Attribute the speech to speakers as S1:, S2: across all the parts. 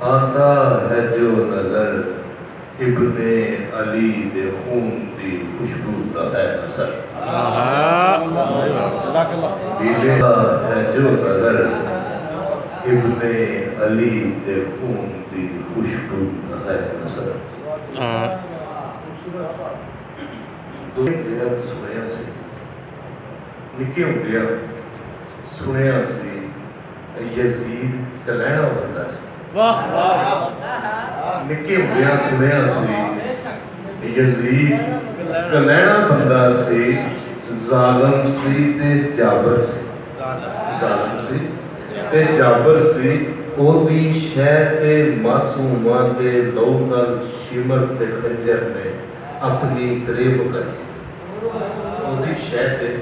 S1: آتا ہے جو نظر ابن علی دے خون دی خوشبو دا ہے اثر دیدہ ہے جو نظر ابن علی دے خون دی خوشبو دا ہے اثر سنیا سی نکی ہونڈیا سنیا سی یزید کلینا بندہ سی نکی ہونڈیا سنیا سی یزید کلینا بندہ سی ظالم سی تے جابر سی ظالم سی تے جابر سی او دی شہر تے معصومہ تے لو نال شمر تے خنجر نے اپنی تریب کری سی او دی شہر تے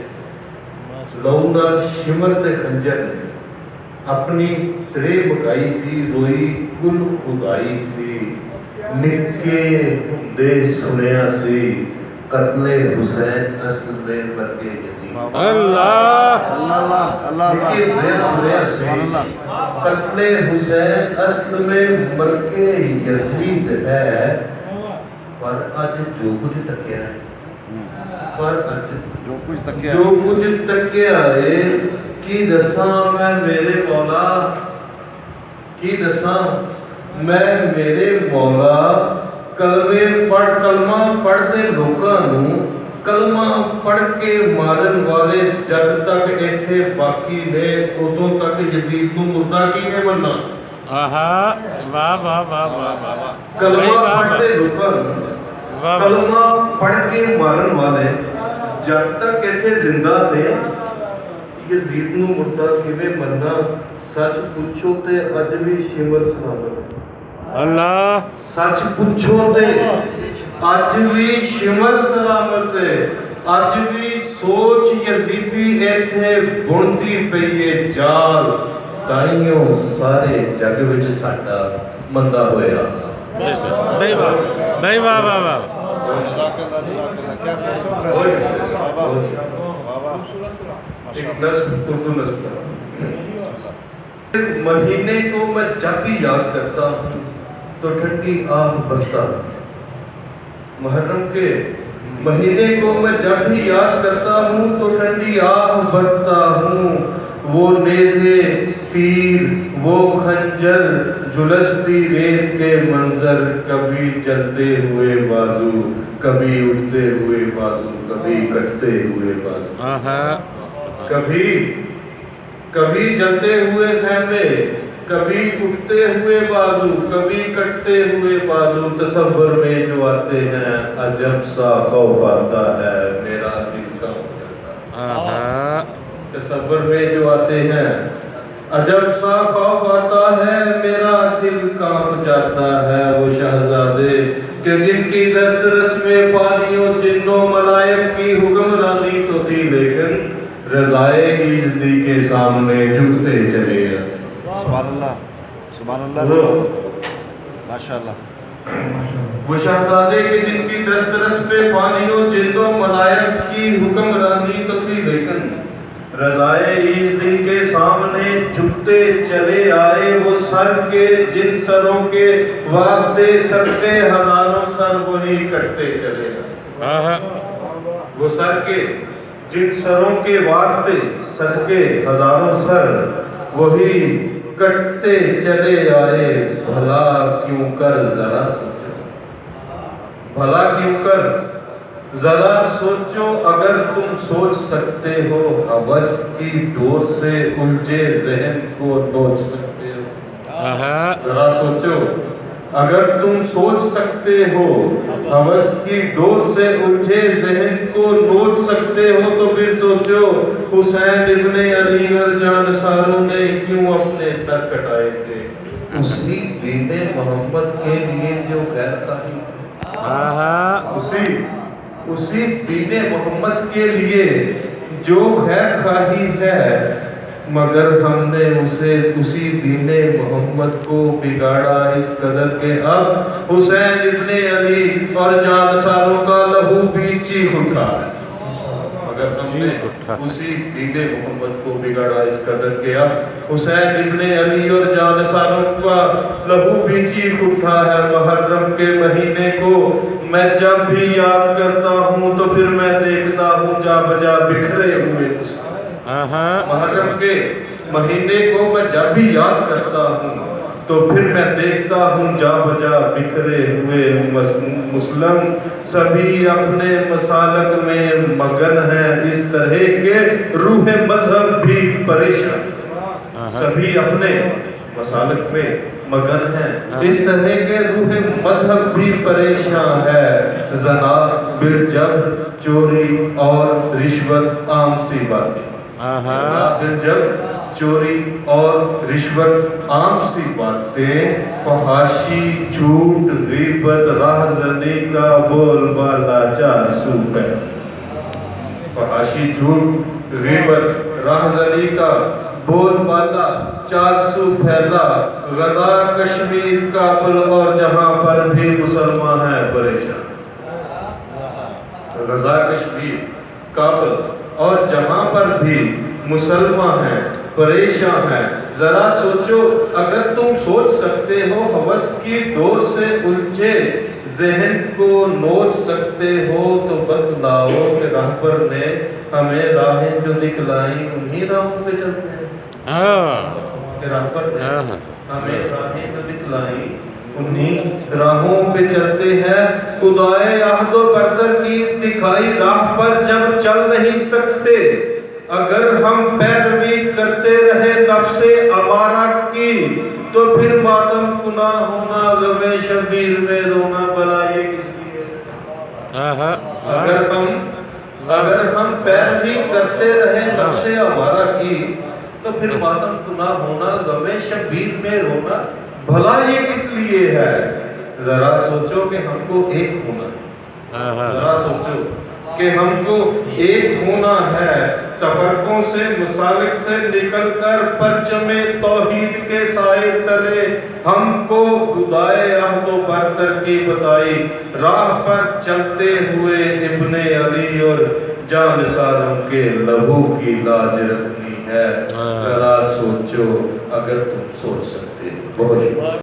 S1: لو نال شمر تے خنجر نے اپنی تریب کری سی روئی کل خدائی سی نکے دے سنیا سی قتل حسین اصل میں مرکے یزید نکے دے سنیا سی قتل حسین اصل میں مرکے یزید ہے پر آج جو کچھ تکیا ہے پر آج جو کچھ تکیا ہے کی دساں میں میرے مولا کی دساں میں میرے مولا کلمہ پڑھتے لوکاں نوں کلمہ پڑھ کے مارن والے جد تک ایتھے باقی نے ادوں تک یزید نوں مردہ کی نے مننا کلمہ پڑھتے لوکاں نوں کلمہ پڑھ کے مارن والے جد تک ایتھے زندہ تھے یزید نوں مردہ کیویں مننا سچ پوچھو تے اج بھی شمر سلامت اللہ سچ پوچھو تے اج بھی شمر سلامت ہے اج بھی سوچ یزیدی ایتھے بندی پئی ہے جال تائیوں سارے جگ وچ ساڈا مندا ہویا بھائی واہ واہ واہ مہینے کو میں جب بھی یاد کرتا ہوں تو ٹھنڈی آہ برستا محرم کے مہینے کو میں جب بھی یاد کرتا ہوں تو ٹھنڈی آہ برستا ہوں وہ نیزے تیر وہ خنجر جلستی ریت کے منظر کبھی جلتے ہوئے بازو کبھی اٹھتے ہوئے بازو کبھی کٹتے ہوئے بازو کبھی جلتے ہوئے خیمے کبھی اٹھتے ہوئے بازو کبھی کٹتے ہوئے بازو تصور میں جو آتے ہیں عجب سا خوف آتا ہے میرا دل کانپ جاتا ہے تصور میں جو آتے ہیں عجب سا خوف آتا ہے میرا دل کانپ جاتا ہے وہ شہزادے کہ جن کی دسترس میں پانیوں جنوں ملائک کی حکمرانی تو تھی لیکن رضائے ایجدی کے سامنے جھکتے چلے سبحان اللہ ماشاءاللہ وہ شہزادے کے جن کی دسترس پہ پانیوں جنوں ملائک کی حکمرانی تو تھی لیکن رضائے ایجدی کے سامنے جھکتے چلے آئے وہ سر کے جن سروں کے واسطے سکتے ہزاروں سر وہی کٹتے چلے آئے وہ سر کے جن سروں کے واسطے صدقے ہزاروں سر وہی کٹتے چلے آئے بھلا کیوں کر ذرا سوچو بھلا کیوں کر ذرا سوچو اگر تم سوچ سکتے ہو ہوس کی ڈور سے الجھے ذہن کو نوچ سکتے ہو ذرا سوچو اگر تم سوچ سکتے ہو ہوس کی ڈور سے الجھے ذہن کو نوچ سکتے ہو تو پھر سوچو حسین ابن علی اور جانساروں نے کیوں اپنے سر کٹائے تھے اسی دین محمد کے لیے جو خیر خواہی اسی دین محمد کے لیے جو خیر خواہی ہے مگر ہم نے اسی دین محمد کو بگاڑا اس قدر کہ اب حسین ابن علی اور جانساروں کا لہو بھی چیخ اٹھا ہے مگر ہم نے اسی دین محمد کو بگاڑا اس قدر کہ اب حسین ابن علی اور جانساروں کا لہو بھی چیخ اٹھا ہے محرم کے مہینے کو میں جب بھی یاد کرتا ہوں تو پھر میں دیکھتا ہوں جا بجا بکھرے ہوئے محرم کے مہینے کو میں جب بھی یاد کرتا ہوں تو پھر میں دیکھتا ہوں جا بجا بکھرے ہوئے مسلم سبھی اپنے مسالک میں مگن ہیں اس طرح کے روح مذہب بھی پریشان سبھی اپنے مسالک میں مگن ہیں اس طرح کے روح مذہب بھی پریشان ہے زنا بالجبر چوری اور رشوت عام سی باتیں بالجبر چوری اور رشوت عام سی باتیں فحاشی جھوٹ غیبت راہزنی کا بول بالا چار سو ہے فحاشی جھوٹ غیبت راہزنی کا بول بالا 400 پھیلا غزہ کشمیر کابل اور جہاں پر بھی مسلمان ہیں پریشان غزہ کشمیر کابل اور جہاں پر بھی مسلمان ہیں پریشان ہیں ذرا سوچو اگر تم سوچ سکتے ہو ہوس کی ڈور سے الجھے ذہن کو نوچ سکتے ہو تو بتلاؤ کہ رہبر نے ہمیں راہیں جو دکھلائیں انہی راہوں پہ چلتے ہیں کہ رہبر نے ہمیں راہیں جو دکھلائیں انہی راہوں پہ چلتے ہیں خدائے عہد و برتر کی دکھائی راہ پر جب چل نہیں سکتے اگر ہم پیروی کرتے رہے نفس امارہ کی تو پھر ماتم کنا ہونا غم شبیر میں رونا بلا یہ کس لیے اگر ہم پیروی کرتے رہے نفس امارہ کی تو پھر ماتم کنا ہونا غم شبیر میں رونا بھلا یہ کس لیے ہے ذرا سوچو کہ ہم کو ایک ہونا ذرا سوچو کہ ہم کو ایک ہونا ہے تفرقوں سے مسالک سے نکل کر پرچم توحید کے سائے تلے ہم کو خدائے عہد و برتر کی بتائی راہ پر چلتے ہوئے ابن علی اور جانثاروں کے لہو کی لاج رکھنی ہے ذرا سوچو اگر تم سوچ سکتے ہو بہت